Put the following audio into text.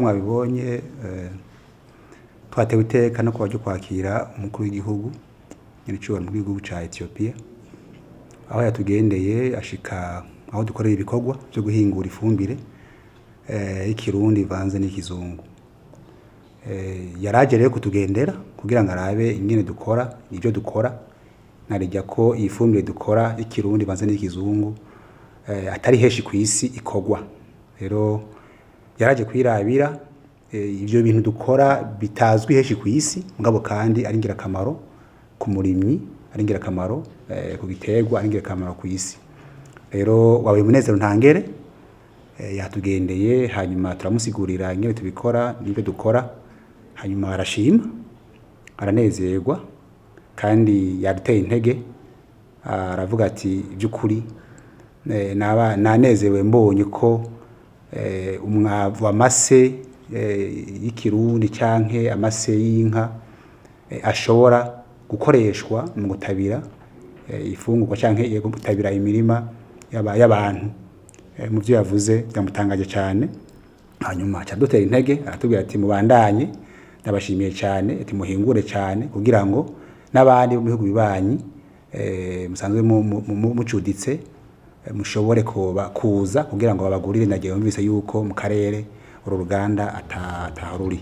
mwabibonye twatewe iteka no kuba kwakira umukuru w'igihugu nyiricubahiro mu gihugu ca Ethiopia aho yatugendeye ashika aho dukorera ibikorwa byo guhingura ifumbire ikirundi ivanze n'ikizungu. Yaraje rero kutugendera kugira ngo arabe ingene dukora ibyo dukora narijya ko iyi fumbire dukora ikirundi ivanze n'ikizungu atari heshi kwisi ikogwa. Rero yaraje kwirabira ivyo bintu dukora bitazwi heshi kwisi mugabo kandi ari ngirakamaro ku murimyi, ari ngirakamaro ku biterwa, ari ngirakamaro kwisi. Rero wawe munezero ntangere yatugendeye hanyuma turamusigurira ingene tubikora n'ibyo dukora hanyuma arashima aranezerwa kandi yateye intege aravuga ati by'ukuri nanezerewe mbonye ko umwavu amase y'ikirundi canke amase y'inka ashobora gukoreshwa mu gutabira ifungurwa canke gutabira imirima y'abantu. Mu byo yavuze byamutangaje cyane hanyuma cyadutera intege aratubwira ati mubandanye ndabashimiye cyane ati muhingure cyane kugira ngo n'abandi mu bihugu bibanyi musanzwe mucuditse mushobore kuza kugira ngo babagurire. Nagiye yumvise yuko mu karere uru ruganda atahoruri.